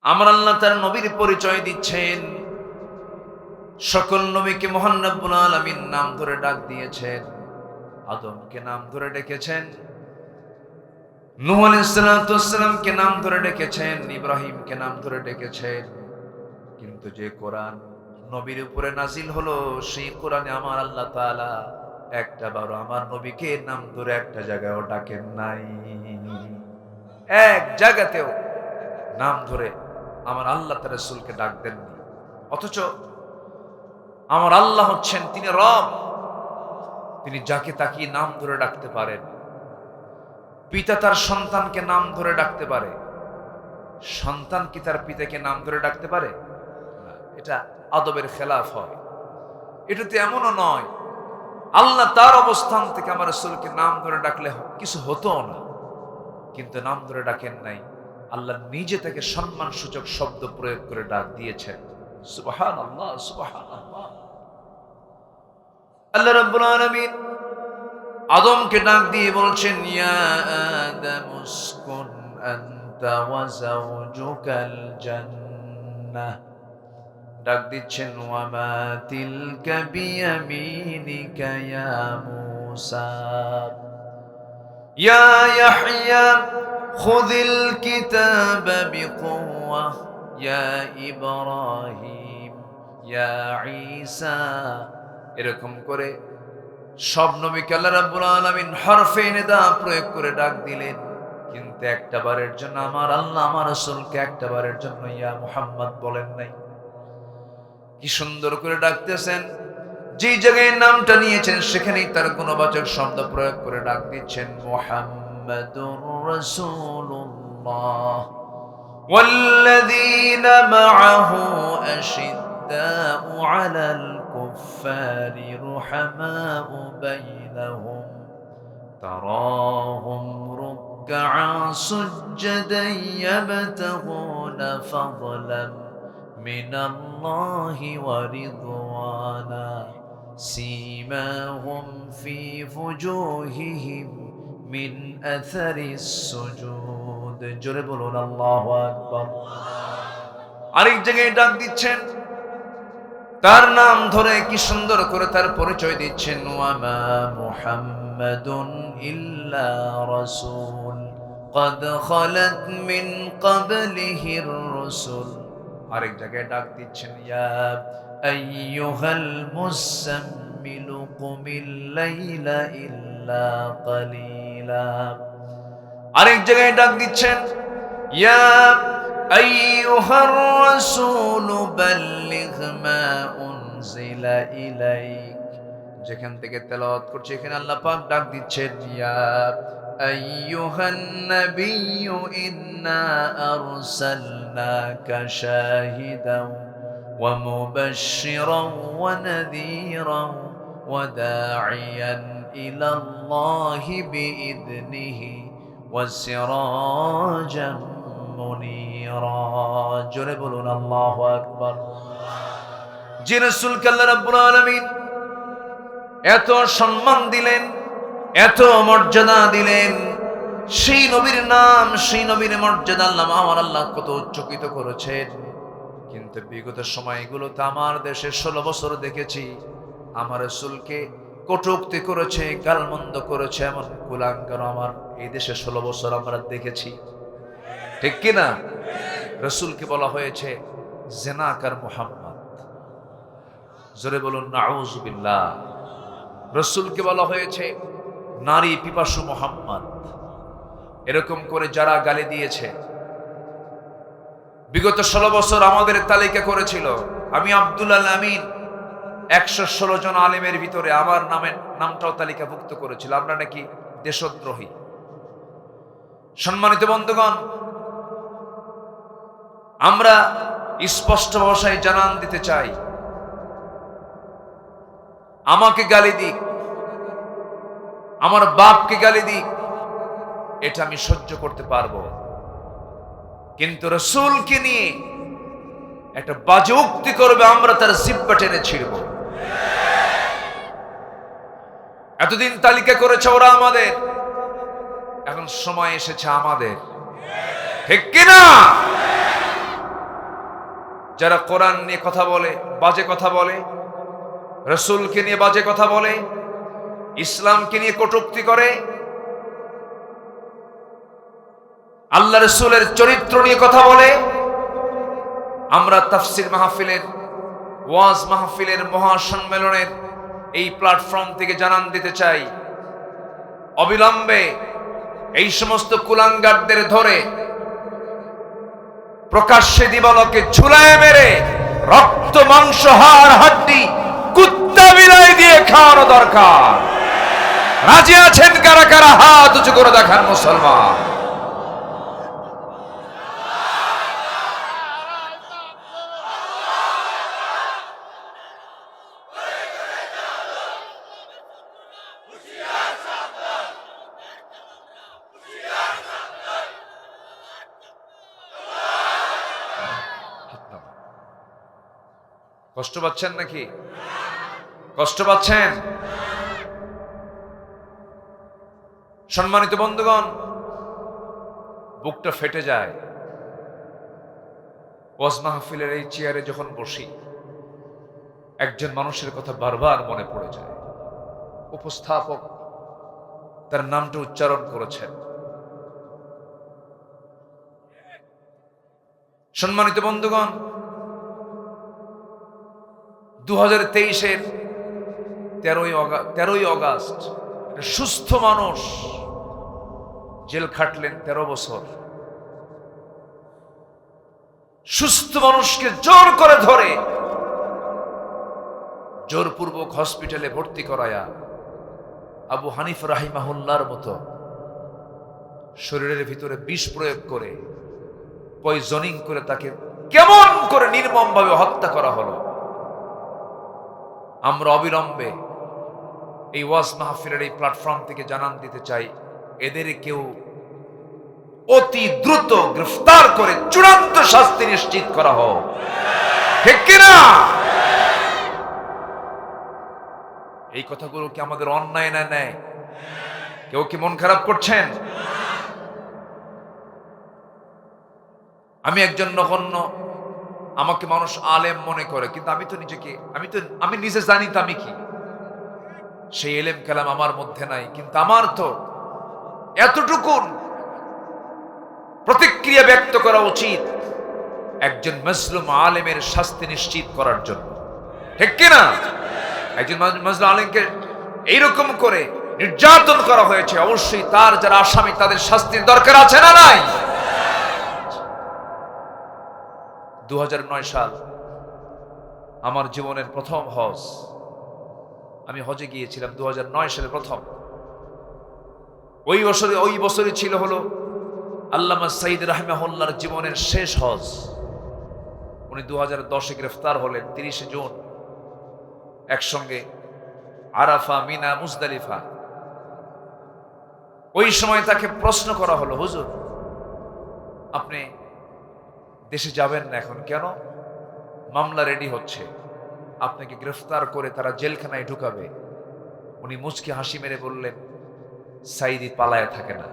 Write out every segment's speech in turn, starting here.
আমার আল্লাহ তার নবীর পরিচয় দিচ্ছেন। সকল নবীকে মহান রব্বুল আলামিন নাম ধরে ডাক দিয়েছেন। আদমকে নাম ধরে ডেকেছেন, নূহ আলাইহিস সালামকে নাম ধরে ডেকেছেন, ইব্রাহিমকে নাম ধরে ডেকেছেন। কিন্তু যে কোরআন নবীর উপরে নাজিল হলো, সেই কোরআনে আমার আল্লাহ তাআলা একটা বারো আমার নবীকে নাম ধরে একটা জায়গায়ও ডাকেন নাই। এক জায়গাতেও নাম ধরে আমার আল্লাহ তার রাসূলকে ডাক দেননি। অথচ আমার আল্লাহ হচ্ছেন, তিনি রব। তিনি যাকে তাকে নাম ধরে ডাকতে পারেন। পিতা তার সন্তানকে নাম ধরে ডাকতে পারে, সন্তান কি তার পিতাকে নাম ধরে ডাকতে পারে? না, এটা আদবের খেলাফ হয়। এটা তো এমনও নয় আল্লাহ তার অবস্থান থেকে আমার রাসূলকে নাম ধরে ডাকলে কিছু হতো না, কিন্তু নাম ধরে ডাকেন নাই। আল্লাহ নিজে থেকে সম্মান সূচক শব্দ প্রয়োগ করে ডাক দিয়েছেন। সুবহানাল্লাহ, সুবহানাল্লাহ। আল্লাহ রাব্বুল আলামিন আদমকে ডাক দিয়ে বলছেন, ইয়া আদম উসকুন আনতা ওয়া যাওজুকাল জান্নাহ। ডাক দিচ্ছেন, ওয়া মা তিলকা বিয়ামিনিকা ইয়া মূসা। ইয়া ইয়াহইয়া খুযিল কিতাবা বিকুওয়া, ইয়া ইব্রাহিম, ইয়া ঈসা। এরকম করে সব নবীকে আল্লাহ রাব্বুল আলামিন হরফে নিদা প্রয়োগ করে ডাক দিলেন। কিন্তু একটা বারের জন্য আমার আল্লাহ আমার রাসূলকে একটা বারের জন্য ইয়া মুহাম্মদ বলেন নাই। কি সুন্দর করে ডাকতেছেন, যেই জায়গায় নামটা নিয়েছেন সেখানেই তার গুণবাচক শব্দ প্রয়োগ করে ডাক দিচ্ছেন, মুহাম্মাদুর রাসূলুল্লাহ ওয়াল্লাযীনা মাআহু আশিদ্দাউ আলাল কুফফারি রুহামাউ বাইনাহুম তারাহুম রুকআ সুজদান ইয়াবতাগুনা ফাদলান মিনাল্লাহি ওয়া রিদওয়ানা সীমাহুম ফি ফুজুহিহিম মিন আসারিস সুজুদ। জোরে বলুন আল্লাহু আকবার। আরেক জায়গায় ডাক দিচ্ছেন, তার নাম ধরে কি সুন্দর করে তার পরিচয় দিচ্ছেন, ওয়া মা মুহাম্মাদুন ইল্লা রাসূল ক্বাদ খালাত মিন ক্বাবলিহির রাসূল। আরেক জায়গায় ডাক দিচ্ছেন, ইয়া আইয়ুহাল মুসাম্মিলু কুমিল লাইলা ইল্লা কালিলা। আরেক জায়গায় ডাক দিচ্ছেন, ইয়া আইয়ুহার রাসূলু বাল্লিগ মা উনজিলা ইলাইক। যেখান থেকে তেলাওয়াত করছে এখানে আল্লাহ পাক ডাক দিচ্ছেন, ইয়া আইয়ুহান নাবিয়্যু ইন্না আরসালনাকা শাহিদান ওয়া মুবাশশিরান ওয়া নাযীরান ওয়া দাঈয়ান ইলাল্লাহি বিইذনিহি ওয়া সিরাজান মুনীরা। জোরে বলুন আল্লাহু আকবার। যে রাসূলকে আল্লাহ রাব্বুল আলামিন এত সম্মান দিলেন, এত মর্যাদা দিলেন, সেই নবীর নাম, সেই নবীর মর্যাদা আমার আল্লাহ কত উচ্চকিত করেছেন। কিন্তু বিগত সময়গুলোতে আমার দেশে 16 বছর দেখেছি আমার রাসূলকে কটূক্তি করেছে, গালমন্দ করেছে এমন কুলাঙ্গার আমার এই দেশে 16 বছর আমরা দেখেছি। ঠিক কিনা? রাসূলকে বলা হয়েছে জিনাকার মুহাম্মদ। জোরে বলুন নাউযুবিল্লাহ। রাসূলকে বলা হয়েছে নারী পিপাসু মুহাম্মদ। এরকম করে যারা গালি দিয়েছে বিগত 16 বছর আমাদের তালিকা করেছিল। আমি আব্দুল আমিন 116 জন আলেমের ভিতরে আমার নামটাও তালিকাভুক্ত করেছিল। আমরা নাকি দেশদ্রোহী। সম্মানিত বন্ধুগণ, আমরা স্পষ্ট ভাষায় জানান দিতে চাই, আমাকে গালি দিক, আমার বাপকে গালি দিক, এটা আমি সহ্য করতে পারবো, কিন্তু রাসূলকে নিয়ে একটা বাজে উক্তি করবে, আমরা তার জিহ্বা টেনে ছিঁড়ব। এতদিন তালিকা করেছে ওরা আমাদের, এখন সময় এসেছে আমাদের। ঠিক কিনা? যারা কোরআন নিয়ে কথা বলে, বাজে কথা বলে, রাসূলকে নিয়ে বাজে কথা বলে, ইসলামকে নিয়ে কটূক্তি করে, আল্লাহ রাসূলের চরিত্র নিয়ে কথা বলে, আমরা তাফসীর মাহফিলের, ওয়াজ মাহফিলের, মহাসম্মেলনের এই প্ল্যাটফর্ম থেকে জানান দিতে চাই, অবিলম্বে এই সমস্ত কুলাঙ্গারদের ধরে প্রকাশ্যে দিবালোকে ঝুলায় মেরে রক্ত মাংস হাড় হাড্ডি কুত্তা বিলাই দিয়ে খাওয়ানো দরকার। রাজি আছেন কারা কারা? হাত উঁচু করে দেখান মুসলমান। কষ্ট পাচ্ছেন নাকি? কষ্ট পাচ্ছেন? সম্মানিত বন্ধুগণ, বুকটা ফেটে যায় ওয়াজ মাহফিলের এই চেয়ারে যখন বসি। একজন মানুষের কথা বারবার মনে পড়ে যায়। উপস্থাপক তার নামটা উচ্চারণ করেছেন। সম্মানিত বন্ধুগণ, 2023-এর 13ই অগাস্ট সুস্থ মানুষ জেল খাটলেন 13 বছর। সুস্থ মানুষকে জোর করে ধরে জোরপূর্বক হসপিটালে ভর্তি করায়া আবু হানিফা রাহিমাহুল্লাহর মতো শরীরের ভিতরে বিষ প্রয়োগ করে, পয়জনিং করে তাকে কেমন করে নির্মমভাবে হত্যা করা হলো। আমরা অবিলম্বে এই ওয়াজ মাহফিলের এই প্ল্যাটফর্ম থেকে জানান দিতে চাই, এদের কেউ অতি দ্রুত গ্রেফতার করে চূড়ান্ত শাস্তি নিশ্চিত করা হোক। ঠিক কিনা? এই কথাগুলো কি আমাদের অন্যায় না নেয়? কেউ কি মন খারাপ করছেন? আমি একজন নগণ্য, আমাকে মানুষ আলেম মনে করে, কিন্তু আমি নিজে জানি তো আমি কি। সেই এলেম কালাম আমার মধ্যে নাই, কিন্তু আমার তো এতটুকু প্রতিক্রিয়া ব্যক্ত করা উচিত একজন মজলুম আলেমের শাস্তি নিশ্চিত করার জন্য। ঠিক কিনা? একজন মজলুম আলেমকে এইরকম করে নির্যাতন করা হয়েছে, অবশ্যই তার যারা আসামি তাদের শাস্তির দরকার আছে না নাই? 2009 সাল আমার জীবনের প্রথম হজ। আমি হজে গিয়েছিলাম 2009 সালে প্রথম। ওই বছরই ছিল হলো আল্লামা সাইদ রাহিমাহুল্লাহর জীবনের শেষ হজ। উনি 2010-এ গ্রেফতার হলেন 30 জুন, একসঙ্গে আরাফা, মিনা, মুজদালিফা। ওই সময় তাকে প্রশ্ন করা হলো, হুজুর আপনি দেশে যাবেন না এখন কেন? মামলা রেডি হচ্ছে, আপনাকে গ্রেফতার করে তারা জেলখানায় ঢুকাবে। উনি মুচকি হাসি মেরে বললেন, সাইদি পালায় থাকে না।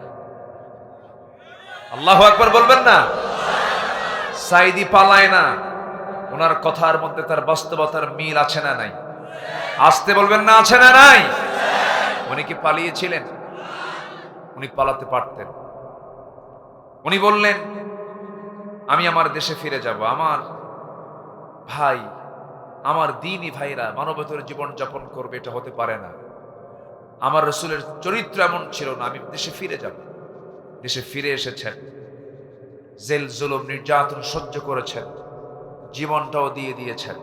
আল্লাহু আকবার বলবেন না? সাইদি পালায় না। ওনার কথার মধ্যে তার বাস্তবতার মিল আছে না নাই? আসতে বলবেন না, আছে না নাই? উনি কি পালিয়েছিলেন? উনি পালাতে পারতেন। উনি বললেন, আমি আমার দেশে ফিরে যাব। আমার ভাই, আমার দ্বীনি ভাইরা মানবতার জীবন যাপন করবে, এটা হতে পারে না। আমার রাসূলের চরিত্র এমন ছিল না, আমি দেশে ফিরে যাব। দেশে ফিরে এসেছেন, জেল জুলুম নির্যাতন সহ্য করেছেন, জীবনটাও দিয়ে দিয়েছেন।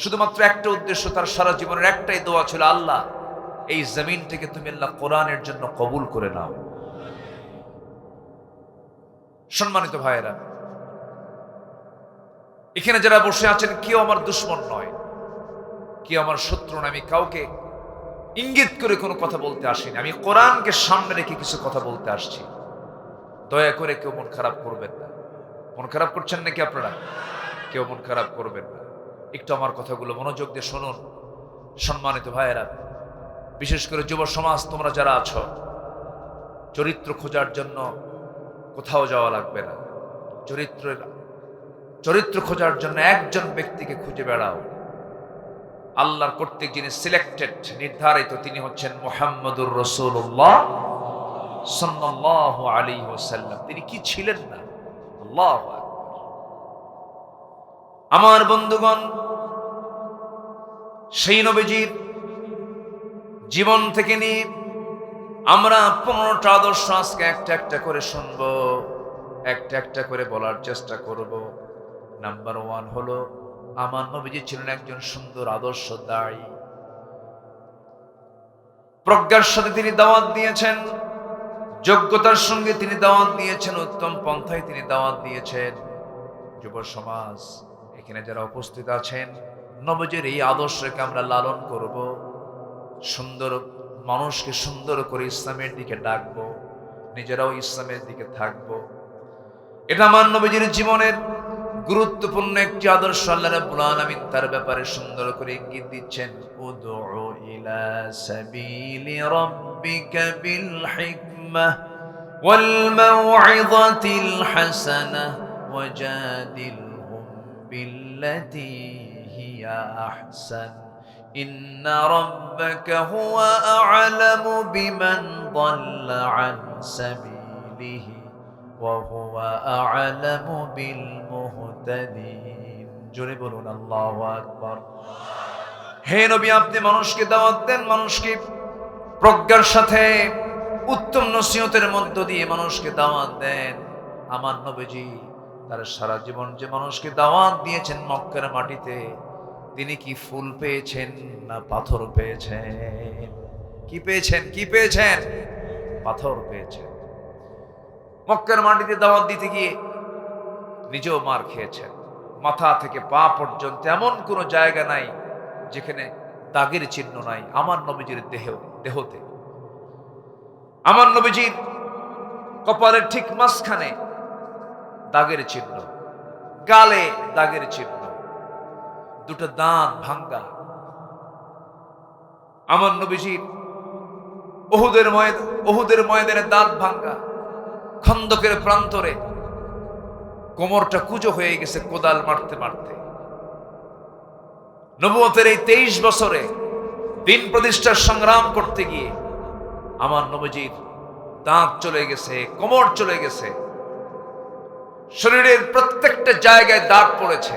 শুধুমাত্র একটা উদ্দেশ্য, তার সারা জীবনের একটাই দোয়া ছিল, আল্লাহ এই জমিনটাকে তুমি আল্লাহ কোরআনের জন্য কবুল করে নাও। সম্মানিত ভাইয়েরা, এখানে যারা বসে আছেন কেউ আমার দুশ্মন নয়, কেউ আমার শত্রু নয়। আমি কাউকে ইঙ্গিত করে কোনো কথা বলতে আসিনি। আমি কোরআনকে সামনে রেখে কিছু কথা বলতে আসছি। দয়া করে কেউ মন খারাপ করবেন না। মন খারাপ করছেন নাকি আপনারা? কেউ মন খারাপ করবেন না। একটু আমার কথাগুলো মনোযোগ দিয়ে শুনুন। সম্মানিত ভাইয়েরা, বিশেষ করে যুব সমাজ, তোমরা যারা আছো, চরিত্র খোঁজার জন্য কোথাও যাওয়া লাগবে না। চরিত্রের চরিত্র খোঁজার জন্য একজন ব্যক্তিকে খুঁজে বেড়াও। আল্লাহর কর্তৃক যিনি সিলেক্টেড, নির্ধারিত, তিনি হচ্ছেন মুহাম্মদুর রাসূলুল্লাহ সাল্লাল্লাহু আলাইহি ওয়াসাল্লাম। তিনি কি ছিলেন না? আল্লাহু আকবার। আমার বন্ধুগণ, সেই নবীজির জীবন থেকে নিয়ে আমরা 15টা আদর্শ আজকে একটা একটা করে শুনবো, একটা একটা করে বলার চেষ্টা করব। নাম্বার 1 হলো, আমার নবীজি ছিলেন একজন সুন্দর আদর্শ দায়ী। প্রজ্ঞার সাথে তিনি দাওয়াত দিয়েছেন, যোগ্যতার সঙ্গে তিনি দাওয়াত দিয়েছেন, উত্তম পন্থায় তিনি দাওয়াত দিয়েছেন। যুব সমাজ, এখানে যারা উপস্থিত আছেন, নবীজির এই আদর্শকে আমরা লালন করব, সুন্দর মানুষকে সুন্দর করে ইসলামের দিকে ডাকবো, নিজেরাও ইসলামের দিকে থাকবো। এটা আমার নবীজির জীবনের গুরুত্বপূর্ণ একটি আদর্শ। আল্লাহ রাব্বুল আলামিন তার ব্যাপারে সুন্দর করে ইঙ্গিত দিচ্ছেন, উদউ ইলা সাবিলি রাব্বিকা বিল হিকমাহ ওয়াল মাউইযাতিল হাসানাহ ওয়াজাদিলহুম বিল্লাতী হিয়া আহসান ইন্না রাব্বাকা হুয়া আ'লামু বিমান দাল্লা আন সাবিলিহি ওয়া হুয়া আ'লামু বিল মুহতাদিন। জোরে বলুন আল্লাহু আকবার। হে নবী, আপনি মানুষকে দাওয়াত দেন, মানুষকে প্রজ্ঞার সাথে উত্তম নসিহতের মধ্য দিয়ে মানুষকে দাওয়াত দেন। আমার নবীজি তার সারা জীবন যে মানুষকে দাওয়াত দিয়েছেন মক্কার মাটিতে, তিনি কি ফুল পেয়েছেন না পাথর পেয়েছেন? কি পেয়েছেন? কি পেয়েছেন? পাথর পেয়েছেন। মক্কার মাটিতে দাওয়াত দিতে গিয়ে নিজেও মার খেয়েছেন। মাথা থেকে পা পর্যন্ত এমন কোনো জায়গা নাই যেখানে দাগের চিহ্ন নাই আমার নবীজির দেহতে। আমার নবীজির কপালের ঠিক মাঝখানে দাগের চিহ্ন, গালে দাগের চিহ্ন, দুটো দাঁত ভাঙ্গা। আমার নবীজির উহুদের ময়দানে দাঁত ভাঙ্গা, খন্দকের প্রান্তরে কোমরটা কুঁজো হয়ে গেছে কোদাল মারতে মারতে। নবুয়তের এই 23 বছরে দিন প্রতিষ্ঠার সংগ্রাম করতে গিয়ে আমার নবীজির দাঁত চলে গেছে, কোমর চলে গেছে, শরীরের প্রত্যেকটা জায়গায় দাগ পড়েছে।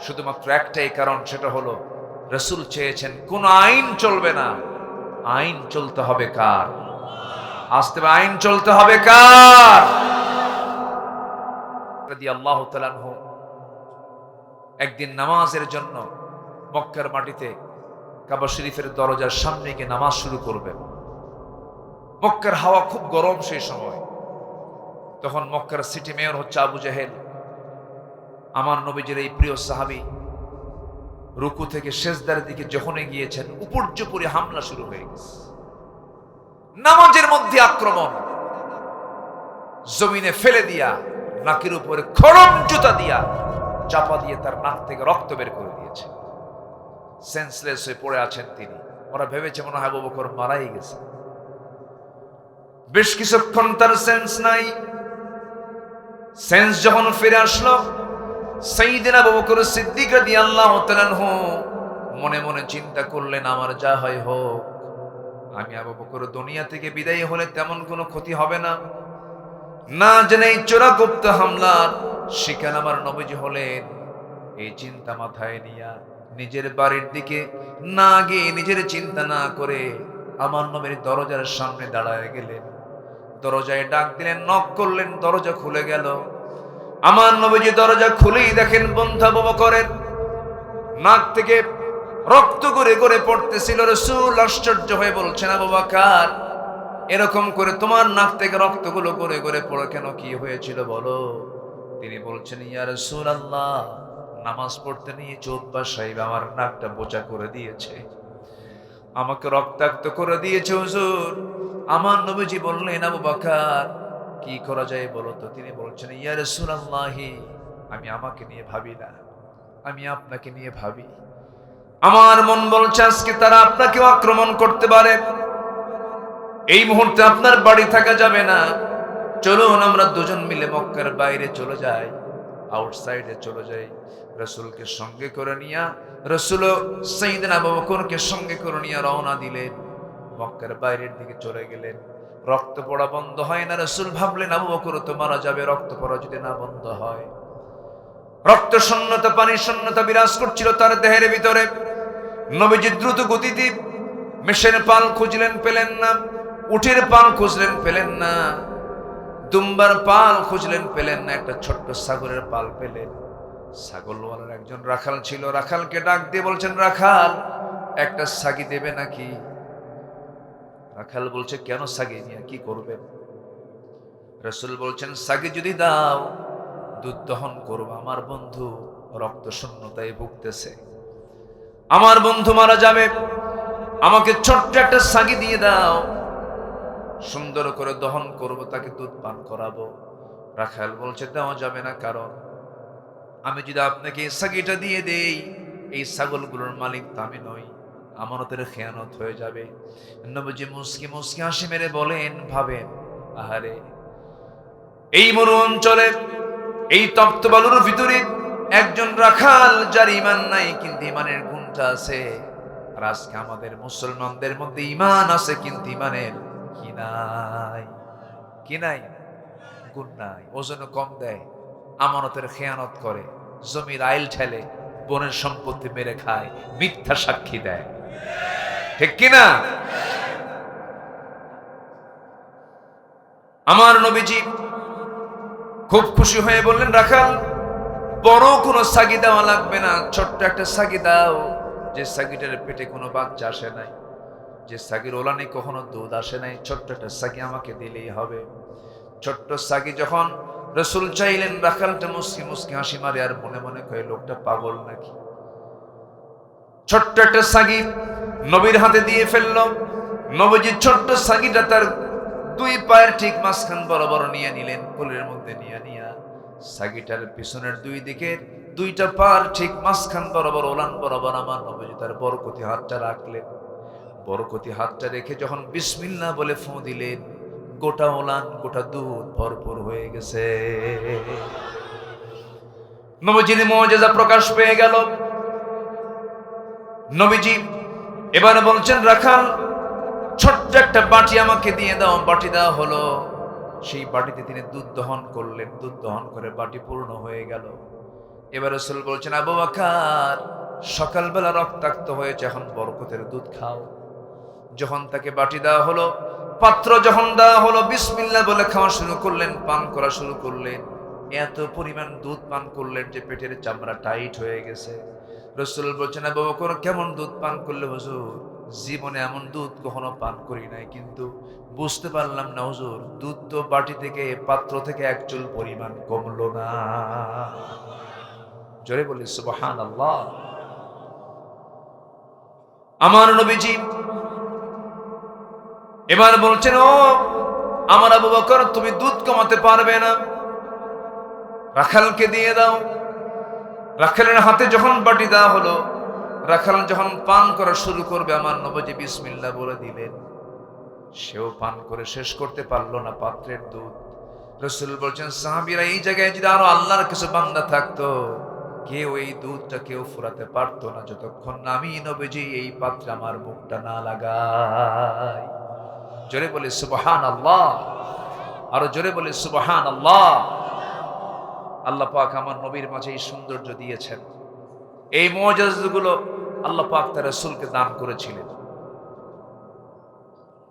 শুধুমাত্র একটাই কারণ, সেটা হলো রাসূল চেয়েছেন কোন আইন চলবে না, আইন চলতে হবে কার? আসতে হবে, আইন চলতে হবে কার? রাদিয়াল্লাহু তাআলা আনহু একদিন নামাজের জন্য মক্কার মাটিতে কাবা শরীফের দরজার সামনে গিয়ে নামাজ শুরু করবেন। মক্কার হাওয়া খুব গরম সেই সময়। তখন মক্কার সিটি মেয়র হচ্ছে আবু জাহেল। আমার নবীজির এই প্রিয় সাহাবী রুকু থেকে সেজদার দিকে যখনই গিয়েছেন, উপর্যুপরি হামলা শুরু হয়ে গেছে। নামাজের মধ্যে আক্রমণ, জমিনে ফেলে দিয়া নাকের উপরে খড়ম জুতা দিয়া চাপা দিয়ে তার নাক থেকে রক্ত বের করে দিয়েছে। সেন্সলেস হয়ে পড়ে আছেন তিনি। ওরা ভেবেছে মনে হয় আবু বকর মারাই গেছে। বেশ কিছুক্ষণ তার সেন্স নাই। সেন্স যখন ফিরে আসলো, সাইয়েদনা আবু বকর সিদ্দিক রাদিয়াল্লাহু তাআলা আনহু মনে মনে চিন্তা করলেন, আমার যা হয় হোক, আমি আবু বকর দুনিয়া থেকে বিদায় হলে তেমন কোনো ক্ষতি হবে না। না জেনে এই চোরাগুপ্ত হামলার শিকার আমার নবীজি হলেন। এই চিন্তা মাথায় নিয়ে নিজের বাড়ির দিকে না গিয়ে, নিজের চিন্তা না করে আমার নবীর দরজার সামনে দাঁড়ায় গেলেন। দরজায় ডাক দিলেন, নক করলেন, দরজা খুলে গেল। আমার নবীজি দরজা খুলেই দেখেন বন্ধু আবু বকরের নাক থেকে রক্ত গড়ে গড়ে পড়তেছিল। রাসূল আশ্চর্য হয়ে বলছেন, আবু বকর, এরকম করে তোমার নাক থেকে রক্তগুলো গড়ে গড়ে পড়ে কেন? কি হয়েছিল বলো? তিনি বলছেন, ইয়া রাসূলুল্লাহ, নামাজ পড়তে নিয়ে চোদ্দবার সাহেব আমার নাকটা বোঝা করে দিয়েছে, আমাকে রক্তাক্ত করে দিয়েছে হুজুর। আমার নবীজি বললেন, আবু বকর, কি করা যায় বলো তো? তিনি বলছেন, ইয়া রাসূলুল্লাহ, আমি আমাকে নিয়ে ভাবি না, আমি আপনাকে নিয়ে ভাবি। আমার মন বলছে আজকে তারা আপনাকেও আক্রমণ করতে পারে। এই মুহূর্তে আপনার বাড়ি থাকা যাবে না। চলুন আমরা দুজন মিলে মক্কার বাইরে চলে যাই। আউটসাইডে চলে যাই। রাসূলকে সঙ্গে করে নিয়া রাসূলও সাইয়েদনা আবু বকরকে সঙ্গে করে নিয়ে রওনা দিলেন, মক্কার বাইরের দিকে চলে গেলেন। রক্ত পড়া বন্ধ হয় না। রাসূল ভাবলেন আবু বকর তো মারা যাবে, রক্ত পড়া যদি না বন্ধ হয়। রক্ত শূন্যতা, পানি শূন্যতা বিরাজ করছিল তার দেহের ভিতরে। নবীজি দ্রুত গতিতে মেষের পাল খুঁজলেন, পেলেন না। উটের পাল খুঁজলেন, পেলেন না। দুম্বার পাল খুঁজলেন, পেলেন না। একটা ছোট্ট ছাগলের পাল পেলেন। ছাগলওয়ালার একজন রাখাল ছিল, রাখালকে ডাক দিয়ে বলছেন, রাখাল একটা ছাগি দেবে নাকি? রাখাল বলছে, কেন ছাগি নিয়ে কি করবেন? রাসূল বলছেন, ছাগি যদি দাও দুধ দহন করবো। আমার বন্ধু রক্ত শূন্যতায় ভুগতেছে, আমার বন্ধু মারা যাবে, আমাকে ছোট্ট একটা ছাগি দিয়ে দাও, সুন্দর করে দহন করব, তাকে দুধ পান করাবো। রাখাল বলছে, দেওয়া যাবে না, কারণ আমি যদি আপনাকে এই ছাগিটা দিয়ে দেই, এই ছাগলগুলোর মালিক তো আমি নই, আমানতের খেয়ানত হয়ে যাবে। নবীজি মুস্কি মুস্কি হাসি মেরে বলেন, ভাবেন, আহারে এই মরু অঞ্চলে এই তপ্ত বালুর ভিতরে একজন রাখাল যার ঈমান নাই কিন্তু ঈমানের গুণটা আছে। আর আজকে আমাদের মুসলমানদের মধ্যে ঈমান আছে কিন্তু ঈমানের কি নাই? কি নাই? গুণ নাই। ওজন কম দেয়, আমানতের খেয়ানত করে, জমির আইল ঠেলে, বোনের সম্পত্তি মেরে খায়, মিথ্যা সাক্ষী দেয়, ঠিক কিনা? আমার নবীজি খুব খুশি হয়ে বললেন, রাখাল বড় কোনো ছাগি দেওয়া লাগবে না, ছোট্ট একটা ছাগি দাও, যে ছাগিটার পেটে কোনো বাচ্চা আসে নাই, যে ছাগির ওলানে কখনো দুধ আসে নাই, ছোট্ট একটা ছাগি আমাকে দিলেই হবে। ছোট্ট ছাগি যখন রাসূল চাইলেন, রাখালটা মুস্কি মুস্কি হাসি মারে আর মনে মনে কয়, লোকটা পাগল নাকি? ছোট্ট একটা ছাগি নবীর হাতে দিয়ে ফেলল। নবীজি ছোট্ট ছাগিটা তার দুই পায়ের ঠিক মাঝখান বরাবর নিয়ে নিলেন, কোলের মধ্যে নিয়ে নিয়া ছাগিটার পিছনের দুই দিকের দুইটা পার ঠিক মাঝখান বরাবর, ওলান বরাবর আমার নবীজি তার বরকতি হাতটা রাখলেন। বরকতি হাতটা রেখে যখন বিসমিল্লাহ বলে ফু দিলেন, গোটা ওলান গোটা দুধ ভরপুর হয়ে গেছে। নবীজির মুজিজা প্রকাশ পেয়ে গেল। নবীজি এবারে বলছেন, রাখাল ছোট্ট একটা বাটি আমাকে দিয়ে দাও। বাটি দেওয়া হলো, সেই বাটিতে তিনি দুধ দহন করলেন, দুধ দহন করে বাটি পূর্ণ হয়ে গেল। এবার রাসূল বলছেন, আবু বকর সকালবেলা রক্তাক্ত হয়েছে, এখন বরকতের দুধ খাও। যখন তাকে বাটি দেওয়া হলো, পাত্র যখন দেওয়া হলো, বিসমিল্লাহ বলে খাওয়া শুরু করলেন, পান করা শুরু করলেন। এত পরিমাণ দুধ পান করলেন যে পেটের চামড়া টাইট হয়ে গেছে। রাসূল বলছেন, আবু বকর কেমন দুধ পান করলে হুজুর? জীবনে এমন দুধ কখনো পান করি নাই, কিন্তু বুঝতে পারলাম না হুজুর, দুধ তো বাটি থেকে, পাত্র থেকে এক চুল পরিমাণ কমলো না। জোরে বলি সুবহানাল্লাহ। আমার নবীজি এবার বলছেন, ও আমার আবু বকর, তুমি দুধ কমাতে পারবে না, রাখালকে দিয়ে দাও। রাখালের হাতে যখন বাটি দেওয়া হলো, রাখাল যখন পান করা শুরু করবে, আমার নবীজি বিসমিল্লাহ বলে দিলেন। সেও পান করে শেষ করতে পারলো না পাত্রের দুধ। রাসূল বলছেন, সাহাবীরা, এই জায়গায় যদি আরো আল্লাহর কিছু বান্দা থাকতো, কেউ এই দুধটা কেউ ফুরাতে পারতো না, যতক্ষণ না আমি নবীজি এই পাত্রে আমার মুখটা না লাগাই। জোরে বলে সুবহানাল্লাহ, আরো জোরে বলে সুবহানাল্লাহ। আল্লাহ পাক আমার নবীর মাঝে এই সৌন্দর্য দিয়েছেন, এই মুজিজাগুলো আল্লাহ পাক তার রাসূলকে দান করেছিলেন।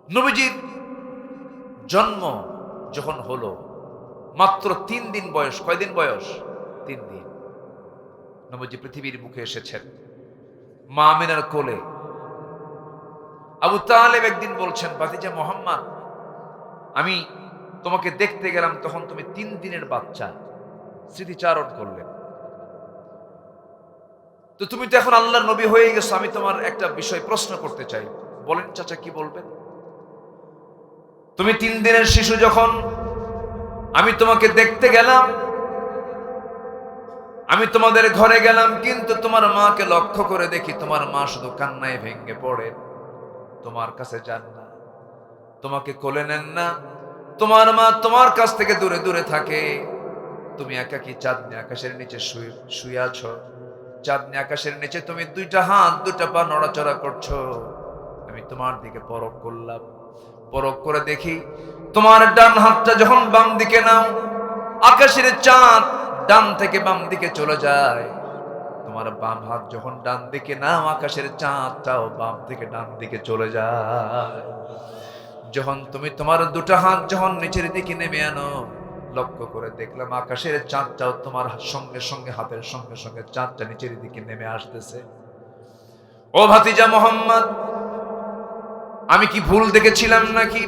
নবীজির জন্ম যখন হলো, মাত্র 3 দিন বয়স। কয়দিন বয়স? 3 দিন। নবীজি পৃথিবীর মুখে এসেছেন মা আমিনার কোলে। আবু তালেব একদিন বলছেন, ভাতিজা মুহাম্মদ, আমি তোমাকে দেখতে গেলাম, তখন তুমি 3 দিনের বাচ্চা। স্মৃতিচারণ করলেন, তো তুমি তো এখন আল্লাহর নবী হয়ে গেছো, আমি তোমার একটা বিষয় প্রশ্ন করতে চাই। বলেন চাচা, কি বলবেন? তুমি 3 দিনের শিশু যখন আমি তোমাকে দেখতে গেলাম, আমি তোমাদের ঘরে গেলাম, কিন্তু তোমার মাকে লক্ষ্য করে দেখি তোমার মা শুধু কান্নায় ভেঙে পড়েন, তোমার কাছে যান না, তোমাকে কোলে নেন না, তোমার মা তোমার কাছ থেকে দূরে দূরে থাকে। তুমি একাকী চাঁদনি আকাশের নিচে শুয়ে আছো, চাঁদনি আকাশের নিচে তুমি দুইটা হাত দুটা পা নড়াচড়া করছো। আমি তোমার দিকে পরখ করলাম, পরখ করে দেখি তোমার ডান হাতটা যখন বাম দিকে নাও, আকাশের চাঁদ ডান থেকে বাম দিকে চলে যায়। তোমার বাম হাত যখন ডান দিকে নাও, আকাশের চাঁদটাও বাম থেকে ডান দিকে চলে যায়। যখন তুমি তোমার দুটা হাত যখন নিচের দিকে নেমে আনো, লক্ষ্য করে দেখলাম আকাশের চাঁদটাও তোমার সঙ্গে সঙ্গে, হাতের সঙ্গে সঙ্গে চাঁদটা নিচের দিকে নেমে আসতেছে। ও ভাতিজা মোহাম্মদ, আমি কি ভুল দেখেছিলাম নাকি?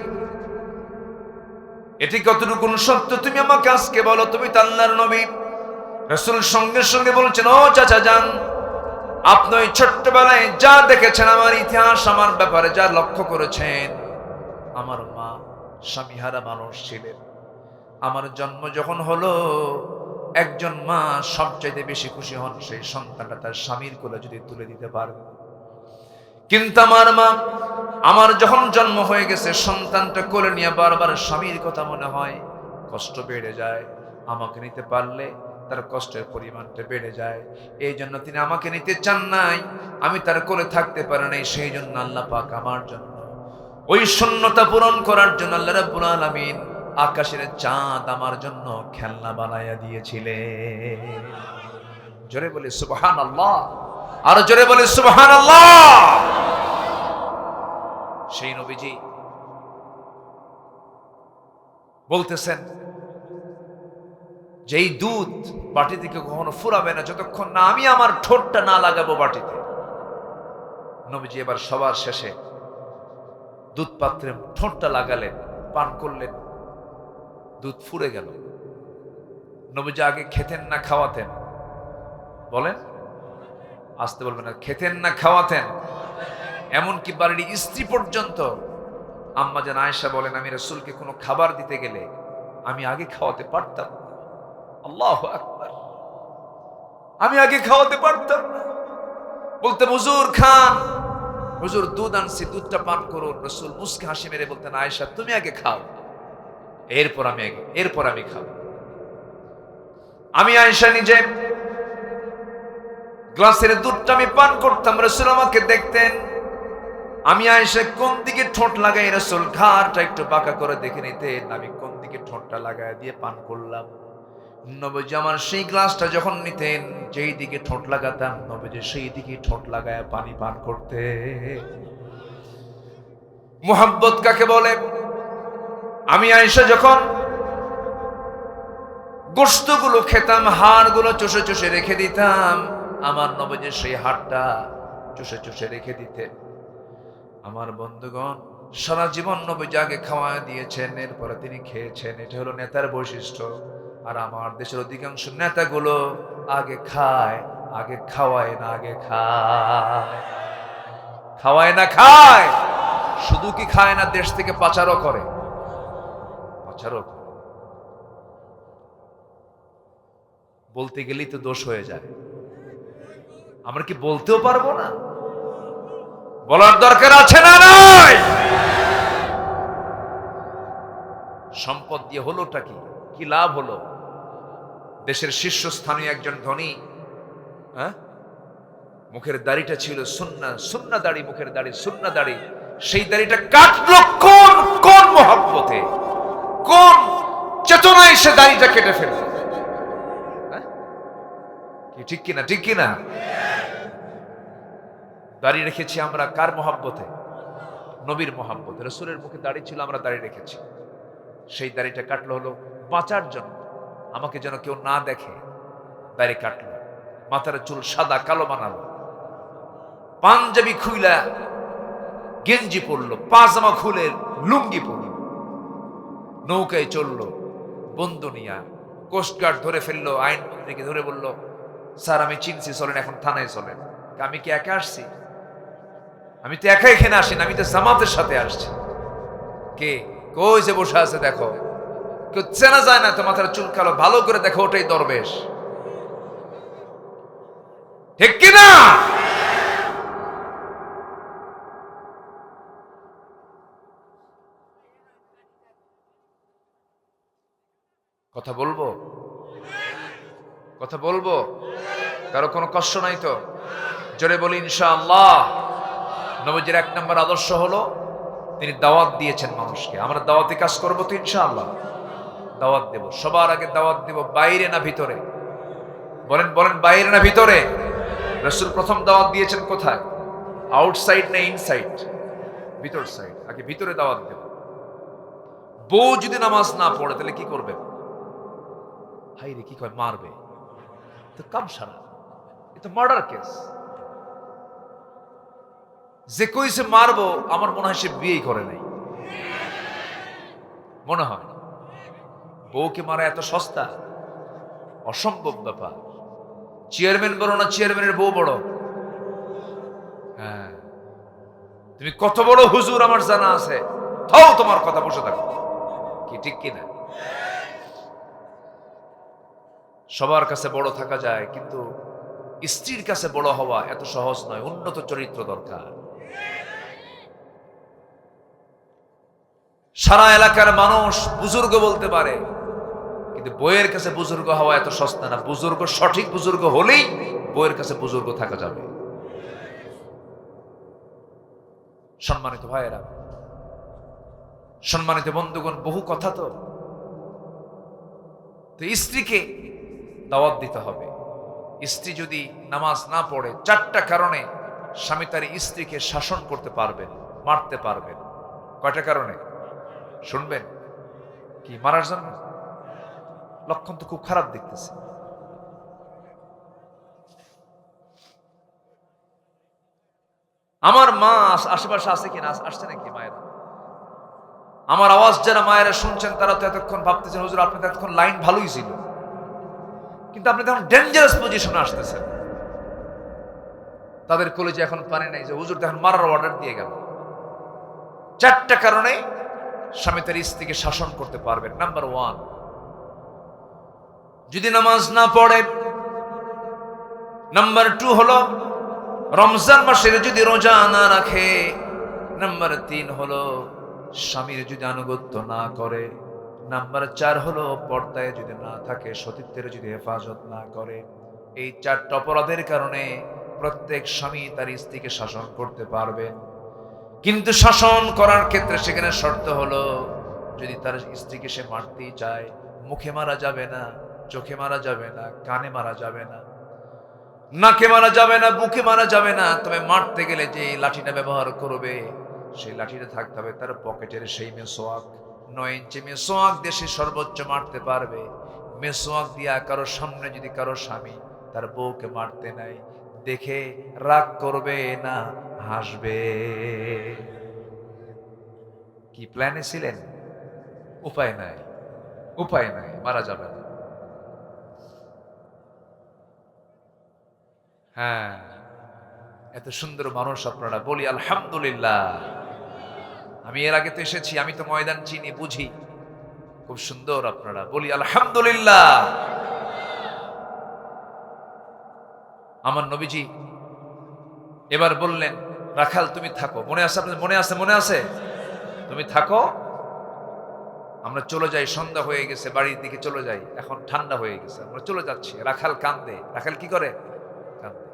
এটি কতটুকু সত্য তুমি আমাকে আজকে বলো। তুমি তো আল্লাহর নবী। রাসূল সঙ্গে সঙ্গে বলছেন, ও চাচা যান, আপনি ওই ছোট্টবেলায় যা দেখেছেন আমার ইতিহাস, আমার ব্যাপারে যা লক্ষ্য করেছেন, আমার মা স্বামীহারা মানুষ ছিলেন। আমার জন্ম যখন হলো, একজন মা সবচাইতে বেশি খুশি হন সেই সন্তানটা তার স্বামীর কোলে যদি তুলে দিতে পারে। কিন্তু আমার মা, আমার যখন জন্ম হয়ে গেছে, সন্তানটা কোলে নিয়ে বারবার স্বামীর কথা মনে হয়, কষ্ট বেড়ে যায়। আমাকে নিতে পারলে তার কষ্টের পরিমাণটা বেড়ে যায়। এই জন্য তিনি আমাকে নিতে চান নাই, আমি তার কোলে থাকতে পারি নাই। সেই জন্য আল্লাহ পাক আমার জন্য ওই শূন্যতা পূরণ করার জন্য আল্লাহ রাব্বুল আলামিন আকাশের চাঁদ আমার জন্য খেলনা বানাইয়া দিয়েছিলেন। জোরে বলি সুবহানাল্লাহ, আর জোরে বলি সুবহানাল্লাহ। সেই নবীজি বলতেছেন, যেই দুধ বাটি থেকে কখনো ফুরাবে না যতক্ষণ না আমি আমার ঠোঁটটা না লাগাবো বাটিতে। নবীজি এবার সবার শেষে দুধ পাত্রে ঠোঁটটা লাগালেন, পান করলেন, দুধ ফুরে গেল। নবীজি আগে খেতেন না খাওয়াতেন? বলেন, আসতে বলবেন না। খেতেন না খাওয়াতেন? এমনকি বাড়ির স্ত্রী পর্যন্ত আম্মা জান আয়েশা বলেন, আমি রাসূলকে কোনো খাবার দিতে গেলে আমি আগে খাওয়াতে পারতাম না। আল্লাহু আকবার, আমি আগে খাওয়াতে পারতাম না। বলতে, হুজুর খান, হুজুর দুধ আনছি, দুধটা পান করুন। রাসূল মুস্কি হাসি মেরে বলতেন, আয়েশা তুমি আগে খাও, এরপর আমি খাবো। আমি আয়েশা নিজে গ্লাসের দুধটা আমি পান করতাম, রাসূল আমাকে দেখতেন। আমি আয়েশা কোন দিকে ঠোঁট লাগাই, রাসূল ঘাড়টা একটু বাঁকা করে দেখে নিতেন, আমি কোন দিকে ঠোঁটটা লাগায় দিয়ে পান করলাম। নবীজি আমার সেই গ্লাসটা যখন নিতেন, যেই দিকে ঠোঁট লাগাতাম, নবীজি সেই দিকে ঠোঁট লাগায় পানি পান করতে। মুহাব্বত কাকে বলে? আমি আয়েশা যখন গোশতগুলো খেতাম, হাড়গুলো চষে চষে রেখে দিতাম, আমার নবীজি সেই হাড়টা চষে চষে রেখে দিতেন। আমার বন্ধুগণ, সারা জীবন নবীজি আগে খাওয়া দিয়েছেন, এরপরে তিনি খেয়েছেন। এটা হলো নেতার বৈশিষ্ট্য। আর আমার দেশের অধিকাংশ নেতাগুলো আগে খায়, আগে খাওয়ায় না, আগে খায়। খাওয়ায় না খায়। শুধু কি খায় না, দেশ থেকে পাচারও করে। পাচারও করে। বলতে গেলেই তো দোষ হয়ে যায়। আমরা কি বলতেও পারবো না? বলার দরকার আছে না নাই? সম্পদ দিয়ে হলোটা কি? কি লাভ হলো? দেশের শীর্ষস্থানীয় একজন ধনী, হ্যাঁ, মুখের দাড়িটা ছিল সুন্নাহ দাড়ি, মুখের দাড়ি সুন্নাহ দাড়ি। সেই দাড়িটা কাটলো কোন কোন মহব্বতে, কোন চেতনায় সে দাড়িটা কেটে ফেলল? কি ঠিক কিনা? ঠিক কিনা? দাড়ি রেখেছি আমরা কার মহব্বতে? নবীর মহব্বতে। রাসূলের মুখে দাড়ি ছিল, আমরা দাড়ি রেখেছি। সেই দাড়িটা কাটলো হলো বাঁচার জন্য, আমাকে যেন কেউ না দেখে দাড়ি কাটলো। মাথার চুল সাদা কালো বানালো, পাঞ্জাবি খুইলা গেঞ্জি পরলো, পাজামা খুলে লুঙ্গি পরলো, নৌকায় চললো বন্ধু নিয়া। কোস্টগার্ড ধরে ফেললো, আইনমন্ত্রীকে ধরে বলল, স্যার আমি চিনছি, চলেন এখন থানায় চলেন। আমি কি একা আসছি? আমি তো একা এখানে আসি না, আমি তো জামাতের সাথে আসছি। কে? কই যে বসে আছে দেখো, কেউ চেনা যায় না তো, মাথার চুল কালো, ভালো করে দেখো, ওটাই দরবেশ। ঠিক কিনা? কথা বলবো? কথা বলবো? কারো কোনো কষ্ট নাই তো? জোরে বলি ইনশাআল্লাহ। নবীজির 1 নম্বর আদর্শ হলো তিনি দাওয়াত দিয়েছেন মানুষকে। আমরা দাওয়াতি কাজ করবো তো ইনশাআল্লাহ। দাওয়াত দেব, সবার আগে দাওয়াত দেব বাইরে না ভিতরে? বলেন বলেন, বাইরে না ভিতরে? রাসূল প্রথম দাওয়াত দিয়েছেন কোথায়? আউটসাইড না ইনসাইড? ভিতর সাইড। আগে ভিতরে দাওয়াত দেব। বউ যদি নামাজ না পড়ে তাহলে কি করবে? হাই রে, কি কয়, মারবে তো কাম সারা। এটা মার্ডার কেস। যে কইছে মারবো, আমার মনে হয় সে বিয়েই করে নাই। মনে হয় বউকে মারা এত সস্তা? অসম্ভব ব্যাপার। চেয়ারম্যান বড় না চেয়ারম্যানের বউ বড়? হ্যাঁ, তুমি কত বড় হুজুর আমার জানা আছে, তাও তোমার কথা বসে থাকো। কি ঠিক কিনা? সবার কাছে বড় থাকা যায়, কিন্তু স্ত্রীর কাছে বড় হওয়া এত সহজ নয়। উন্নত চরিত্র দরকার। সারা এলাকার মানুষ বুজুর্গ বলতে পারে, কিন্তু বইয়ের কাছে বুজুর্গ হওয়া এত সস্তা না। বুজুর্গ, সঠিক বুজুর্গ হলেই বইয়ের কাছে বুজুর্গ থাকা যাবে। সম্মানিত ভাইয়েরা, সম্মানিত বন্ধুগণ, বহু কথা তো স্ত্রীকে দাওয়াত দিতে হবে। স্ত্রী যদি নামাজ না পড়ে, 4টা কারণে স্বামী তার স্ত্রীকে শাসন করতে পারবেন, মারতে পারবেন। কয়টা কারণে শুনবেন? কি মারার জন্য? লক্ষণ তো খুব খারাপ দেখতেছে। আমার মা আশেপাশে আছে কিনা? আসছে নাকি মায়েরা? আমার আওয়াজ যারা মায়েরা শুনছেন তারা তো এতক্ষণ ভাবতেছেন, হুজুর আপনি তো এতক্ষণ লাইন ভালোই ছিল, কিন্তু আপনি তখন ডেঞ্জারাস পজিশনে আসতেছেন। তাদের কলেজে এখন পানি নাই যে হুজুর এখন মারার অর্ডার দিয়ে গেল। 4টা কারণে স্বামী তার স্ত্রীকে শাসন করতে পারবেন। নাম্বার 1, যদি নামাজ না পড়ে। নাম্বার 2 হলো রমজান মাসের যদি রোজা না রাখে। নাম্বার 3 হলো স্বামীর যদি আনুগত্য না করে। নাম্বার 4 হলো পর্দায় যদি না থাকে, সতীত্বের যদি হেফাজত না করে। এই 4টা অপরাধের কারণে প্রত্যেক স্বামী তার স্ত্রীকে শাসন করতে পারবে। কিন্তু শাসন করার ক্ষেত্রে সেখানে শর্ত হলো, যদি তার স্ত্রীকে সে মারতেই চায়, মুখে মারা যাবে না, চোখে মারা যাবে না, কানে মারা যাবে না, নাকে মারা যাবে না, বুকে মারা যাবে না। তবে মারতে গেলে যে লাঠিটা ব্যবহার করবে, সেই লাঠিটা থাকতে হবে তার পকেটের সেই মেসোয়াক। 9 ইঞ্চি মেসোয়াক দিয়ে সে সর্বোচ্চ মারতে পারবে। মেসোয়াক দিয়া কারো সামনে যদি কারো স্বামী তার বউকে মারতে নাই, দেখে রাগ করবে না হাসবে। কি প্ল্যানে ছিলেন? উপায় নাই, উপায় নাই, মারা যাবে না। হ্যাঁ, এত সুন্দর মানুষ আপনারা, বলি আলহামদুলিল্লাহ। আমি এর আগে তো এসেছি, আমি তো ময়দান চিনি, বুঝি। খুব সুন্দর আপনারা, বলি আলহামদুলিল্লাহ। আমার নবীজি এবার বললেন, রাখাল তুমি থাকো। মনে আছে আপনাদের? মনে আছে? মনে আছে? তুমি থাকো, আমরা চলে যাই। সন্ধ্যা হয়ে গেছে, বাড়ির দিকে চলে যাই। এখন ঠান্ডা হয়ে গেছে, আমরা চলে যাচ্ছি। রাখাল কান্দে। রাখাল কি করে? কান্দে।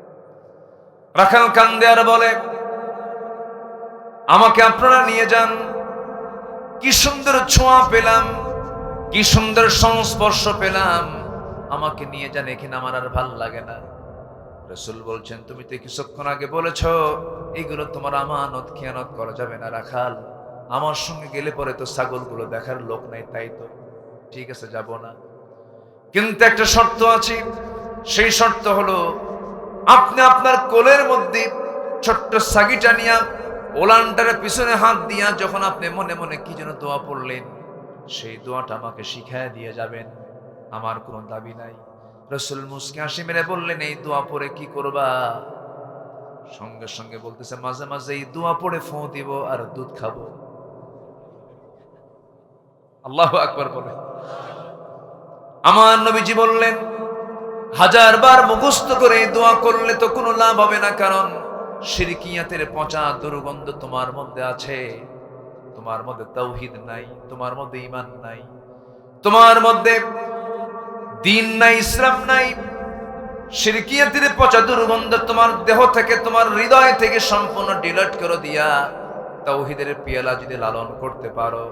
রাখাল কান্দে আর বলে, আমাকে আপনারা নিয়ে যান। কি সুন্দর ছোঁয়া পেলাম, কি সুন্দর সংস্পর্শ পেলাম, আমাকে নিয়ে যান, এখানে আমার আর ভাল লাগে না। রাসূল বলছেন, তুমি তো কিছুক্ষণ আগে বলেছো এগুলো তোমার আমানত, খেয়ানত করা যাবে না। রাখাল, আমার সঙ্গে গেলে পরে তো ছাগলগুলো দেখার লোক নাই, তাই তো ঠিক আছে, যাব না। কিন্তু একটা শর্ত আছে। সেই শর্ত হলো, আপনি আপনার কোলের মধ্যে ছোট্ট সাগিটা নিয়া ওলানটার পিছনে হাত দিয়া যখন আপনি মনে মনে কি যেন দোয়া পড়লেন, সেই দোয়াটা আমাকে শিখায় দিয়ে যাবেন। আমার কোনো দাবি নাই। রাসূল মুসকে হাসি মেরে বললেন, এই দোয়া পড়ে কি করবা? সঙ্গে সঙ্গে বলতেছে, মাঝে মাঝে এই দোয়া পড়ে ফোঁ দিব আর দুধ খাবো। আল্লাহু আকবার বলে। আমার নবীজি বললেন, 1000 বার মুখস্থ করে দোয়া করলে তো কোনো লাভ হবে না, কারণ শিরকিয়াতের পচা দুর্গন্ধ তোমার মধ্যে আছে। তোমার মধ্যে তাওহীদ নাই, তোমার মধ্যে ঈমান নাই, তোমার মধ্যে দ্বীন নাই, ইসলাম নাই। শিরকিয়াতের পচা দুর্গন্ধ তোমার দেহ থেকে, তোমার হৃদয় থেকে সম্পূর্ণ ডিলিট করে দিয়া তাওহীদের পেয়ালা যদি লালন করতে পারো,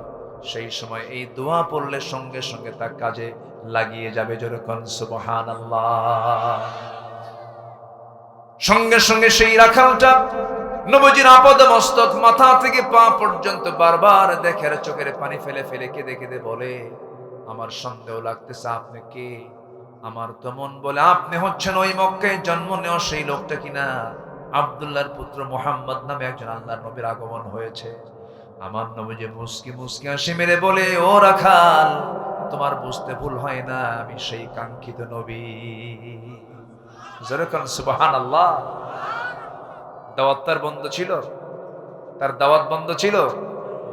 সেই সময় এই দোয়া পড়লে সঙ্গে সঙ্গে তা কাজে লাগিয়ে যাবে। যেরকম সুবহানাল্লাহ। সঙ্গে সঙ্গে সেই রাখালটা নবীজির আপদ মস্তক মাথা থেকে পা পর্যন্ত বারবার দেখের চোখের পানি ফেলে ফেলে কেঁদে কেঁদে বলে, আমার সন্দেহ লাগতেছে আপনি কে? আমার তো মন বলে আপনি হচ্ছেন ওই মক্কায় জন্ম নেওয়া সেই লোকটা কিনা আব্দুল্লাহর পুত্র মুহাম্মদ নামে একজন আল্লাহর নবীর আগমন হয়েছে। আমার নবীজি মুস্কি মুস্কি হাসি মেরে বলে, ও রাখাল, তোমার বুঝতে ভুল হয় না, আমি সেই কাঙ্ক্ষিত নবী। যেরকম সুবহানাল্লাহ। দাওয়াত তার বন্ধ ছিল, তার দাওয়াত বন্ধ ছিল,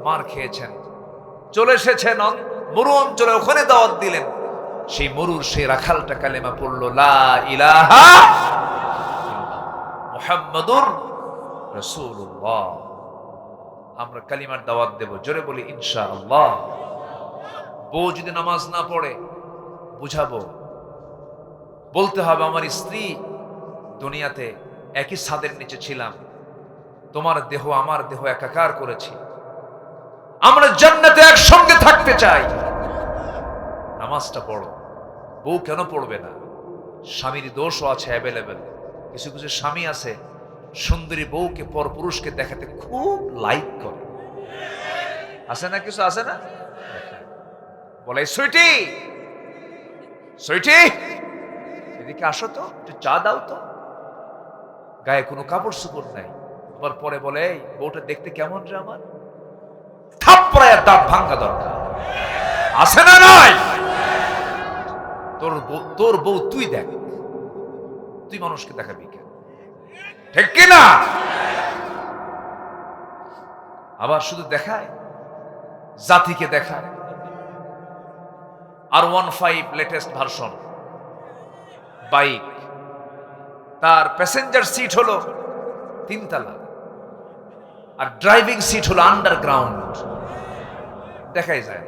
মার খেয়েছেন, চলে এসেছেন মরু অঞ্চলে, ওখানে দাওয়াত দিলেন। সেই মরুর সেই রাখালটা কালেমা পড়লো, লা ইলাহা মুহাম্মাদুর রাসূলুল্লাহ। আমরা কালিমার দাওয়াত দেব, জোরে বলি ইনশাআল্লাহ। বউ যদি নামাজ না পড়ে বুঝাবো, বলতে হবে আমার স্ত্রী, দুনিয়াতে একই ছাদের নিচে ছিলাম, তোমার দেহ আমার দেহ একাকার করেছি, আমরা জান্নাতে একসঙ্গে থাকতে চাই, নামাজটা পড়ো। বউ কেন পড়বে না? স্বামীর দোষও আছে অ্যাভেলেবেল। কিছু কিছু স্বামী আছে সুন্দরী বউকে পরপুরুষকে দেখাতে খুব লাইক করে, আছে না? কিছু আছে না? বলে, সুইটি সুইটি এদিকে আসো তো, একটু চা দাও তো। গায়ে কোনো কাপড় চোপড় নাই, আবার পরে বলে, এই বউটা দেখতে কেমন রে আমার? থাপ্পড়ায় দাঁত ভাঙা দরকার, আছে না? নাই? তোর বউ তুই দেখ, তুই মানুষকে দেখাবি কেন? ঠিক কিনা? আবার শুধু দেখায়, জাতিকে দেখায়। R15 লেটেস্ট ভার্সন বাইক, তার প্যাসেঞ্জার সিট হলো 3 তলা, আর ড্রাইভিং সিট হলো আন্ডারগ্রাউন্ড, দেখাই যায়।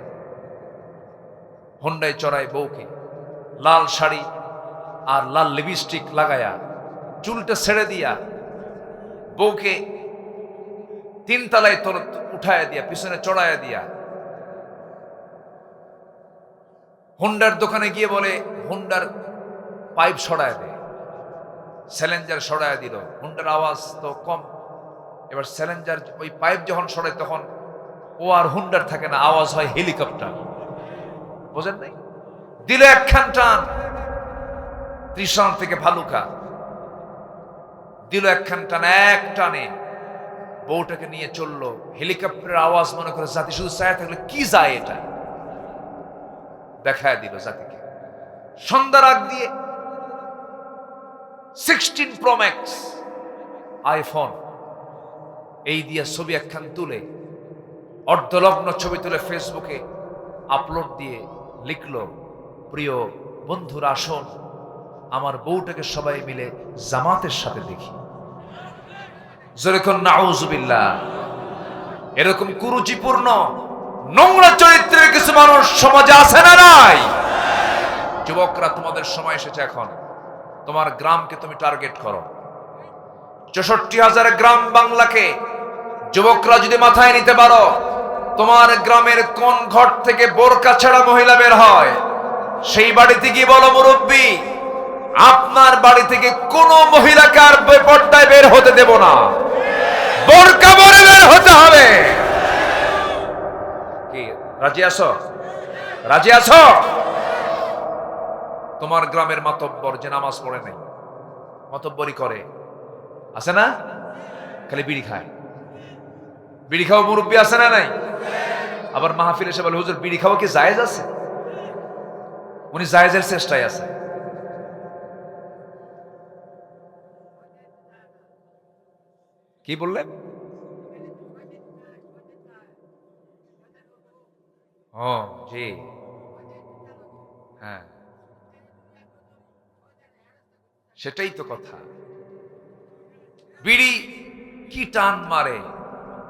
হোন্ডায় চড়ায় বউকে, লাল শাড়ি আর লাল লিপস্টিক লাগায়া, চুলটা ছেড়ে দিয়া, বউকে 3 তলায় উঠায় দিয়া, পিছনে চড়ায়া দিয়া, হোন্ডার দোকানে গিয়ে বলে হোন্ডার পাইপ সরায় দেয়, স্যালেঞ্জার সরায় দিল। হোন্ডার আওয়াজ তো কম, এবার স্যালেঞ্জার ওই পাইপ যখন সরায় তখন ও আর হোন্ডার থাকে না, আওয়াজ হয় হেলিকপ্টার। বোঝেন নাই? দিল একখান টান, ত্রিশান থেকে ভালুকা দিল একখান টান, এক টানে বউটাকে নিয়ে চললো। হেলিকপ্টারের আওয়াজ মনে করে জাতি শুধু চায় থাকলে কি যায়, এটা দেখায় দিল জাতিকে। সন্ধ্যার আগ দিয়ে 16 Pro Max আইফোন এই দিয়ে ছবি একখান তুলে, অর্ধলগ্ন ছবি তুলে ফেসবুকে আপলোড দিয়ে লিখলো, প্রিয় বন্ধুরা আসুন আমার বউটাকে সবাই মিলে জামাতের সাথে দেখি। যেরকম নাউজুবিল্লাহ। এরকম কুরুচিপূর্ণ নোংরা চরিত্রের কিছু মানুষ সমাজে আছে না নাই? যুবকরা, তোমাদের সময় এসেছে এখন, তোমার গ্রামকে তুমি টার্গেট করো। 64,000 গ্রাম বাংলাকে যুবকরা যদি মাথায় নিতে পারো, তোমার গ্রামের কোন ঘর থেকে বোরকা ছাড়া মহিলা বের হয়, সেই বাড়িতে গিয়ে বলো, মুরব্বী আপনার বাড়ি থেকে কোনো মহিলাকে আর বেপর্দায় বের হতে দেব না, বোরকা পরে বের হতে হবে। কি রাজি আছো? রাজি আছো? তোমার গ্রামের মাতব্বর যে নামাজ পড়ে নাই, মাতব্বরি করে, আছে না? খালি বিড়ি খায়, বিড়ি খাওয়া মুরব্বী আছে না নাই? আবার মাহফিল এসে বলে, হুজুর বিড়ি খাওয়া কি জায়েজ আছে? উনি জায়েজের চেষ্টায় আছে। কি বললেন? ও জি, হ্যাঁ, সেটাই তো কথা। বিড়ি কি টান মারে,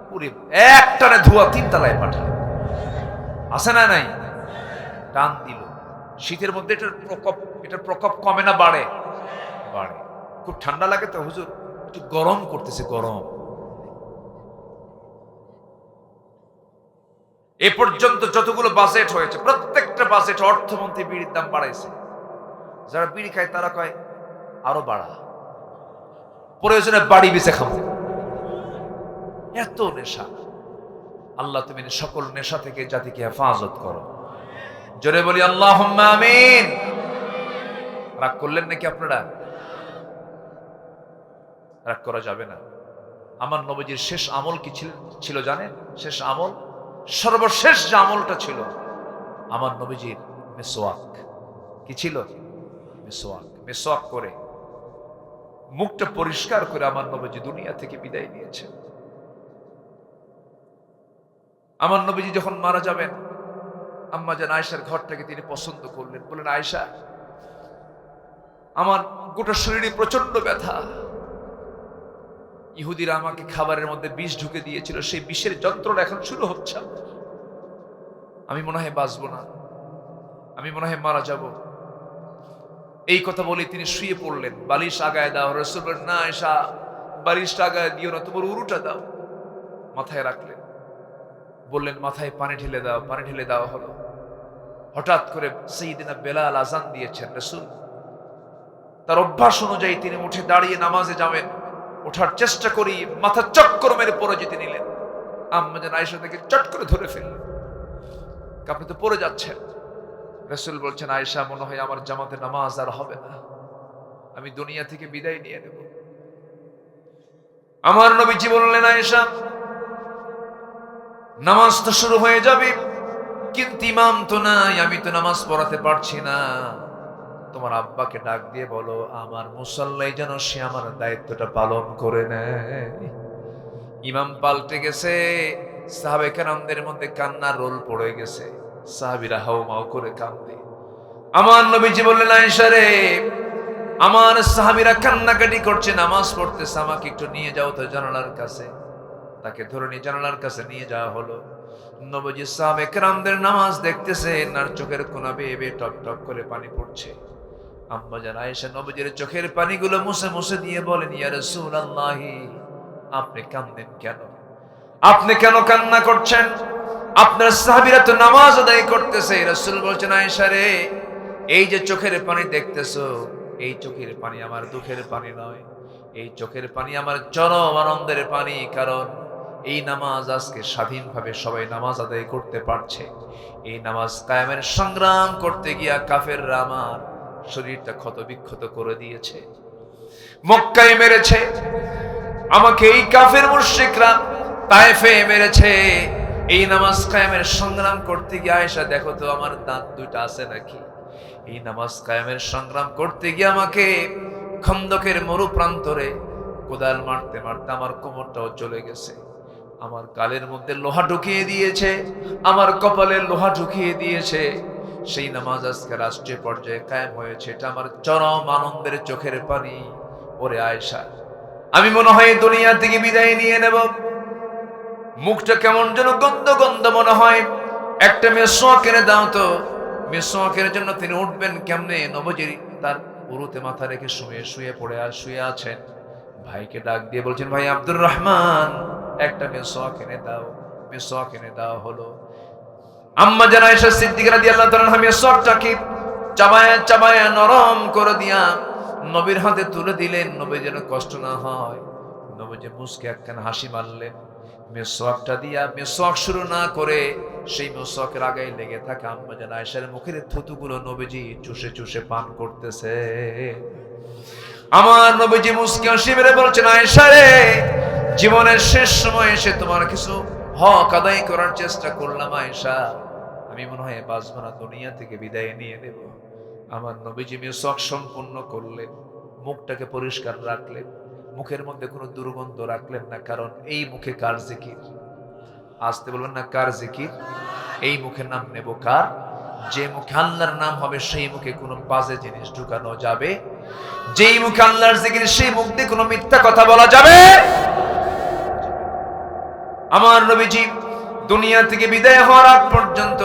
পুরি এক টানে ধোয়া 3 তলায় পাঠায়, আছে না নাই? টান দিল। শীতের মধ্যে এটার প্রকোপ কমে না বাড়ে? বাড়ে। খুব ঠান্ডা লাগে তো হুজুর, একটু গরম করতেছে, গরম। এ পর্যন্ত যতগুলো বাজেট হয়েছে প্রত্যেকটা বাজেট অর্থমন্ত্রী বিড়ির দাম বাড়াইছে। যারা বিড়ি খায় তারা কয় আরো বাড়া, প্রয়োজনে বাড়ি বেঁচে খাবো। এত নেশা। আল্লাহ তুমি সকল নেশা থেকে জাতিকে হেফাজত করো। জোরে বলি আল্লাহুম্মা আমিন। রাগ করলেন নাকি আপনারা? রাগ করা যাবে না। আমার নবীজির শেষ আমল কি ছিল জানেন? শেষ আমল, সর্বশেষ যে আমলটা ছিল আমার নবীজির মিসওয়াক। কি ছিল? মিসওয়াক। মিসওয়াক করে মুখটা পরিষ্কার করে আমার নবীজি দুনিয়া থেকে বিদায় নিয়েছে। আমার নবীজি যখন মারা যাবেন, আম্মা জান আয়েশার ঘরটাকে তিনি পছন্দ করলেন। বললেন, আয়েশা, আমার গোটা শরীরে প্রচন্ড ব্যথা। ইহুদিরা আমাকে খাবারের মধ্যে বিষ ঢুকে দিয়েছিল, সেই বিষের যন্ত্রণা এখন শুরু হচ্ছে। আমি মনে হয় বাঁচবো না, আমি মনে হয় মারা যাব। এই কথা বলে তিনি শুয়ে পড়লেন। বালিশ আগায় দাও। রাসূল বললেন, না আয়েশা, বালিশটা আগায় দিও না, তোমার উরুটা দাও। মাথায় রাখলেন। বললেন, মাথায় পানি ঢেলে দাও। পানি ঢেলে দেওয়া হলো। হঠাৎ করে সাইয়েদনা বেলাল আজান দিয়েছেন। রাসূল তার অভ্যাস অনুযায়ী তিনি উঠে দাঁড়িয়ে নামাজে যাবেন। ওঠার চেষ্টা করি, মাথা চক্কর মেরে পড়ে যেতে নিলেন। আম্মা জান আয়েশা তাকে চট করে ধরে ফেললেন। আপনি তো পড়ে যাচ্ছেন। রাসূল বলছেন, আয়েশা, মনে হয় আমার জামাতে নামাজ আর হবে না, আমি দুনিয়া থেকে বিদায় নিয়ে নেব। আমার নবীজি বললেন, আয়েশা, নামাজ তো শুরু হয়ে যাবে, কিন্তু ইমাম তো নাই, আমি তো নামাজ পড়াতে পারছি না। তোমার আব্বাকে ডাক দিয়ে বলো আমার মুসাল্লায় যেন সে আমার দায়িত্বটা পালন করে নেয়। ইমাম পাল্টে গেছে। সাহাবে কেরামদের মধ্যে কান্নার রোল পড়ে গেছে। সাহাবীরা হাউমাউ করে কান্দে। আমার নবীজি বললেন, আয়েশা রে, আমার সাহাবীরা কান্নাকাটি করছে, নামাজ পড়তেছে, আমাকে একটু নিয়ে যাও তো জানালার কাছে। তাকে ধরে নিয়ে জানালার কাছে নিয়ে যাওয়া হলো। নবীজি সাহাবে কেরামদের নামাজ দেখতেছেন, আর চোখের কোনা বেয়ে বেয়ে টপ টপ করে পানি পড়ছে। আম্মা জান আয়েশা নবীজির চোখের পানিগুলো মুছে মুছে দিয়ে বলেন, ইয়া রাসূলুল্লাহ, আপনি কাঁদেন কেন? আপনি কেন কান্না করছেন? আপনার সাহাবীরা তো নামাজ আদায় করতেছে। রাসূল বলছেন, আয়েশা রে, এই যে চোখের পানি দেখতেছো, এই চোখের পানি আমার দুঃখের পানি নয়, এই চোখের পানি আমার চরম আনন্দের পানি। কারণ এই নামাজ আজকে স্বাধীনভাবে সবাই নামাজ আদায় করতে পারছে। এই নামাজ কায়েমের সংগ্রাম করতে গিয়া কাফেররা আমার শরীরটা ক্ষত বিক্ষত করে দিয়েছে, মক্কায় মেরেছে আমাকে, এই কাফের মুশরিকরা তায়েফে মেরেছে। এই নামাজ কায়েমের সংগ্রাম করতে গিয়ে আয়েশা, দেখো তো আমার দাঁত দুইটা আছে নাকি? এই নামাজ কায়েমের সংগ্রাম করতে গিয়ে আমাকে খন্দকের মরু প্রান্তরে কোদাল মারতে মারতে আমার কোমরটাও চলে গেছে। আমার গালের মধ্যে লোহা ঢুকিয়ে দিয়েছে, আমার কপালে লোহা ঢুকিয়ে দিয়েছে। সেই নামাজ আজকে রাষ্ট্রীয় পর্যায়ে কায়েম হয়েছে। এটা আমার চরম আনন্দের চোখের পানি। ওরে আয়েশা, আমি মনে হয় দুনিয়া থেকে বিদায় নিয়ে নেব। মুখটা কেমন যেন গন্ধ গন্ধ মনে হয়। একটা মিসওয়াক এনে দাও তো। মিসওয়াকের জন্য তিনি উঠবেন কেমনে? নবীজি তার উরুতে মাথা রেখে শুয়ে আছেন। ভাইকে ডাক দিয়ে বলছেন, ভাই আব্দুর রহমান, একটা মিসওয়াক এনে দাও। মিসওয়াক এনে দেওয়া হলো। আম্মা জান আয়েশা সিদ্দিকা রাদিয়াল্লাহু তাআলা আনহা মিসওয়াকটাকে চাবায়া চাবায়া নরম করে দিয়া নবীর হাতে তুলে দিলেন, নবী যেন কষ্ট না হয়। নবীজি মুস্কে একখানা হাসি মারলেন। মিসওয়াকটা দিয়া মিসওয়াক শুরু না করে সেই মিসওয়াকের আগায় লেগে থাকা আম্মা জান আয়েশার মুখের থুতুগুলো নবীজি চুষে চুষে পান করতেছে। আমার নবীজি মুস্কে হাসি মেরে বলছেন, আয়েশা রে, জীবনের শেষ সময় এসে তোমার কিছু হক আদায় করার চেষ্টা করলাম আয়েশা, আমি মনে হয় বাঁচব না, দুনিয়া থেকে বিদায় নিয়ে নেব। আমার নবীজি মিসওয়াক সম্পূর্ণ করলেন, মুখটাকে পরিষ্কার রাখলেন, মুখের মধ্যে কোনো দুর্গন্ধ রাখলেন না। কারণ এই মুখে কার জিকির? আসতে বলবেন না, কার জিকির? এই মুখের নাম নেব কার? যে মুখে আল্লাহর নাম হবে সেই মুখে কোনো বাজে জিনিস ঢুকানো যাবে। যেই মুখে আল্লাহর জিকির, সেই মুখ দিয়ে কোনো মিথ্যা কথা বলা যাবে। আমার নবীজি দুনিয়া থেকে বিদায় হওয়ার আগ পর্যন্ত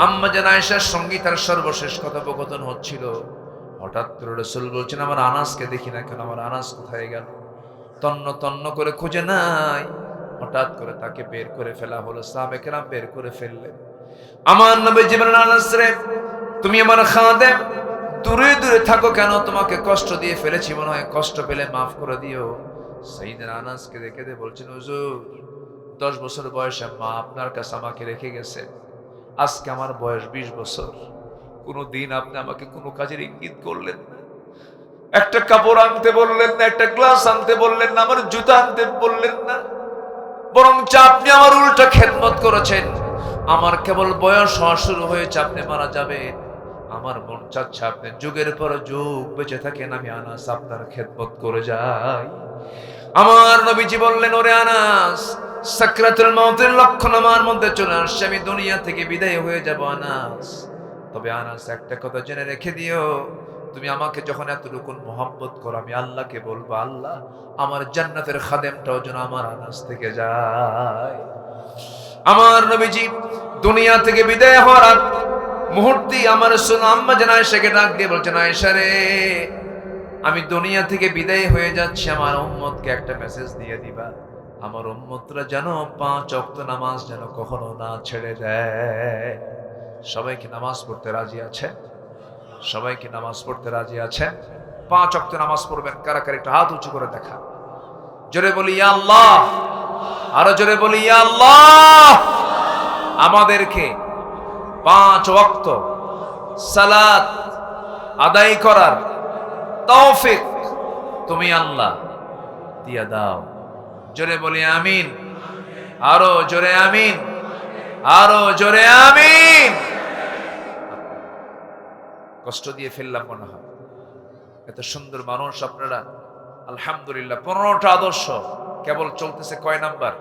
আম্মা জান আয়েশার সঙ্গে তার সর্বশেষ কথোপকথন হচ্ছিল। হঠাৎ করে রাসূল বলছেন আমার আনাসকে দেখি না কেন, আমার আনাস কোথায় গেল? তন্ন তন্ন করে খুঁজে নাই, হঠাৎ করে তাকে বের করে ফেলা হলো। সাহাবে কেরাম বের করে ফেললেন। আমার নবীজি বলেন, আনাস রে, তুমি আমার খাদেম, দূরে দূরে থাকো কেন? তোমাকে কষ্ট দিয়ে ফেলেছি মনে হয়, কষ্ট পেলে মাফ করে দিও। সাইয়েদনা আনাসকে দেখে বলছেন, হুজুর 10 বছর বয়সে মা আপনার কাছে আমাকে রেখে গেছে, আজকে আমার বয়স 20 বছর, কোনোদিন আপনি আমাকে কোনো কাজের ইঙ্গিত করলেন না, একটা কাপড় আনতে বললেন না, একটা গ্লাস আনতে বললেন না, আমার জুতা আনতে বললেন না, বরং আপনি আমার উল্টা খেদমত করেছেন। আমার কেবল বয়স হওয়া শুরু হয়েছে, আপনি মারা যাবেন, আমার মন চাচ্ছে আপনি যুগের পর যুগ বেঁচে থাকেন, আমি আনাস আপনার খেদমত করে যাই। আমার নবীজি বললেন, ওরে আনাস, সাকরাতুল মউতের লক্ষণ আমার মধ্যে চলে আসছে, আমি দুনিয়া থেকে বিদায় হয়ে যাব আনাস। তবে আনাস একটা কথা জেনে রেখে দিও, তুমি আমাকে যখন এতটুকু মহব্বত করো, আমি আল্লাহকে বলবো, আল্লাহ আমার জান্নাতের খাদেমটাও যেন আমার আনাস থেকে যায়। আমার নবীজি দুনিয়া থেকে বিদায় হওয়ার আগ মুহূর্তে আমার সোনা আম্মা জান আয়েশাকে ডাক দিয়ে বলছেন, আয়েশা রে, আমি দুনিয়া থেকে বিদায় হয়ে যাচ্ছি, আমার উম্মতকে একটা মেসেজ দিয়ে দিবা, আমার উম্মতরা যেন 5 ওয়াক্ত নামাজ যেন কখনো না ছেড়ে দেয়। সবাই কি নামাজ পড়তে রাজি আছে? সবাই কি নামাজ পড়তে রাজি আছে? 5 ওয়াক্ত নামাজ পড়বেন কারা কারা একটু হাত উঁচু করে দেখা। জোরে বলি ইয়া আল্লাহ, আরো জোরে বলি ইয়া আল্লাহ। আমাদেরকে 5 ওয়াক্ত সালাত আদায় করার তৌফিক তুমি আল্লাহ দিয়া দাও। জোরে বলি আমিন, আরো জোরে আমিন, আরো জোরে আমিন। কষ্ট দিয়ে ফেললাম মনে হয়, এত সুন্দর মানুষ আপনারা, আলহামদুলিল্লাহ। 15টা আদর্শ কেবল চলতেছে, কয় নাম্বার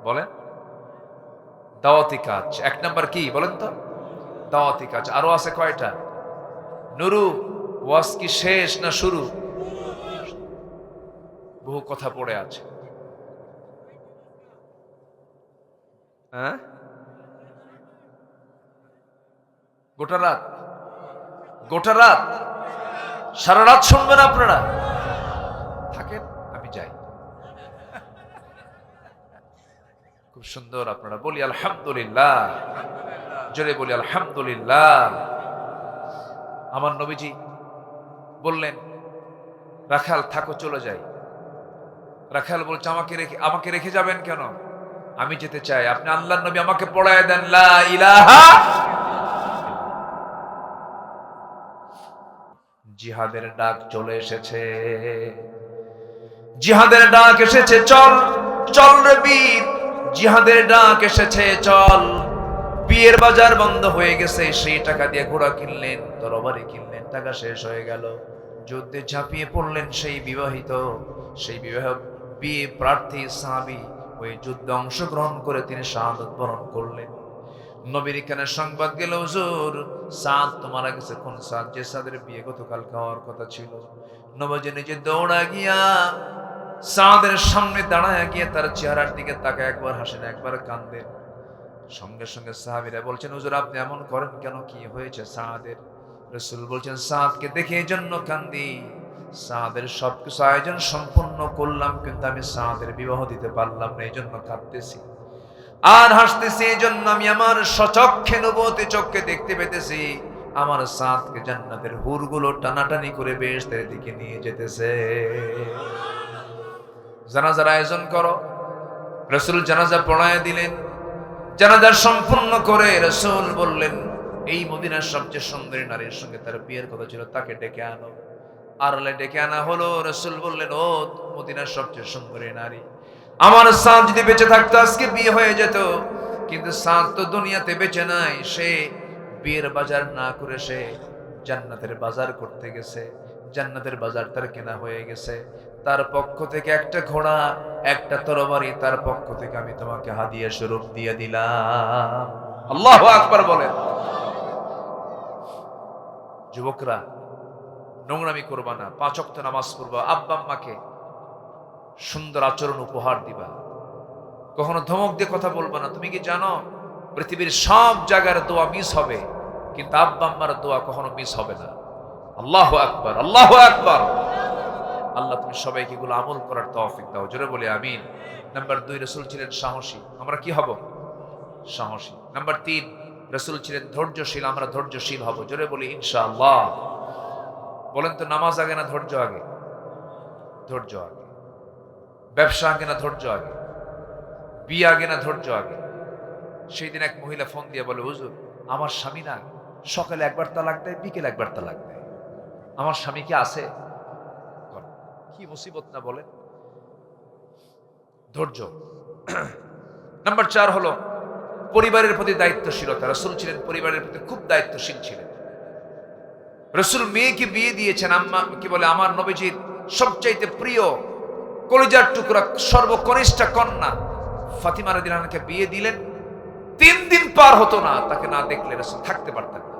বলেন? দাওয়াতি কাজ। 1 নাম্বার কি বলেন তো? দাওয়াতি কাজ। আরো আছে কয়টা? নুরু, ওয়াজ কি শেষ না শুরু? বহু কথা পড়ে আছে। হ্যাঁ, গোটা রাত, গোটা রাত, সারা রাত শুনবেন আপনারা? থাকেন, আমি যাই। খুব সুন্দর আপনারা বলি আলহামদুলিল্লাহ, জোরে বলি আলহামদুলিল্লাহ। আমার নবীজি বললেন, রাখাল থাকো, চলে যাই। রাখাল বলছে, আমাকে রেখে যাবেন কেন? আমি যেতে চাই। আপনি আল্লাহর নবী, আমাকে পড়ায় দেন লা ইলাহা। জিহাদের ডাক চলে এসেছে, জিহাদের ডাক এসেছে, চল চল রে বীর, জিহাদের ডাক এসেছে, চল। বিয়ের বাজার বন্ধ হয়ে গেছে, সেই টাকা দিয়ে ঘোড়া কিনলেন, তরবারি কিনলেন, টাকা শেষ হয়ে গেল, যুদ্ধে ঝাঁপিয়ে পড়লেন। সেই বিবাহিত, সেই বিয়ে প্রার্থী সাহাবী ওই যুদ্ধে অংশগ্রহণ করে তিনি শাহাদাত বরণ করলেন। নবীর কানে সংবাদ গেল, হুজুর সাদ তো মারা গেছে। কোন সাদ? যে সাদের বিয়ে গতকাল হওয়ার কথা ছিল। নবীজি নিজে দৌড়া গিয়া সাদের সামনে দাঁড়ায় গিয়ে তার চেহারার দিকে তাকায়, একবার হাসেন, একবার কান্দেন। সঙ্গে সঙ্গে সাহাবীরা বলছেন, হুজুর আপনি এমন করেন কেন? কি হয়েছে সাদের? রাসূল বলছেন, সাদকে দেখে এই জন্য কান্দি, সাদের সবকিছু আয়োজন সম্পূর্ণ করলাম, কিন্তু আমি সাদের বিবাহ দিতে পারলাম না, এই জন্য কাঁদতেছি আর হাসতেছি। এই জন্য আমি আমার সচক্ষে নবুয়তি চক্ষে দেখতে পেতেছি আমার সাদকে জান্নাতের হুরগুলো টানাটানি করে বেহেশতের দিকে নিয়ে যেতেছে। জানাজার আয়োজন করো। রাসূল জানাজা পড়ায় দিলেন। জানাজা সম্পূর্ণ করে রাসূল বললেন, এই মদিনার সবচেয়ে সুন্দরী নারীর সঙ্গে তার বিয়ের কথা ছিল, তাকে ডেকে আনো। আড়ালে ডেকে আনা হলো। রাসূল বললেন, ও মদিনার সবচেয়ে সুন্দরী নারী, আমার সাদ যদি বেঁচে থাকতো আজকে বিয়ে হয়ে যেত, কিন্তু সাদ তো দুনিয়াতে বেঁচে নাই। সে বিয়ের বাজার না করে সে জান্নাতের বাজার করতে গেছে, জান্নাতের বাজার তার কেনা হয়ে গেছে। তার পক্ষ থেকে একটা ঘোড়া, একটা তরবারি তার পক্ষ থেকে আমি তোমাকে হাদিয়া স্বরূপ দিয়ে দিলাম। আল্লাহু আকবার বলেন। যুবকরা, নোংরামি করবা না, 5 ওয়াক্ত নামাজ পড়বা, আব্বা আম্মাকে সুন্দর আচরণ উপহার দিবা, কখনো ধমক দিয়ে কথা বলবা না। তুমি কি জানো পৃথিবীর সব জায়গার দোয়া মিস হবে, কিন্তু আব্বা আম্মার দোয়া কখনো মিস হবে না। আল্লাহু আকবার, আল্লাহু আকবার। আল্লাহ তুমি সবাইকে এগুলো আমল করার তৌফিক দাও, জোরে বলি আমিন। নাম্বার 2, রাসূল ছিলেন সাহসী, আমরা কি হব? সাহসী। নাম্বার 3, রাসূল ছিলেন ধৈর্যশীল, আমরা ধৈর্যশীল হব, জোরে বলি ইনশাআল্লাহ। বলেন তো, নামাজ আগে না ধৈর্য আগে? ধৈর্য আগে। ব্যবসা আগে না ধৈর্য আগে? বিয়ে আগে না ধৈর্য আগে? সেই দিন এক মহিলা ফোন দিয়ে বলে, হুজুর আমার স্বামী না সকালে একবার তালাক দেয়, বিকেলে একবার তালাক দেয়, আমার স্বামী কি আছে? কি মুসিবত না বলেন? ধৈর্য। নাম্বার 4 হলো পরিবারের প্রতি দায়িত্বশীলতা। রাসূল ছিলেন পরিবারের প্রতি খুব দায়িত্বশীল ছিলেন। রাসূল মেয়েকে বিয়ে দিয়েছেন, আম্মা কি বলে, আমার নবীজির সবচাইতে প্রিয় কলিজার টুকরা সর্বকনিষ্ঠা কন্যা ফাতিমা রাদিয়াল্লাহু আনহাকে বিয়ে দিলেন। 3 দিন পার হতো না তাকে না দেখলে রাসূল থাকতে পারতেন না।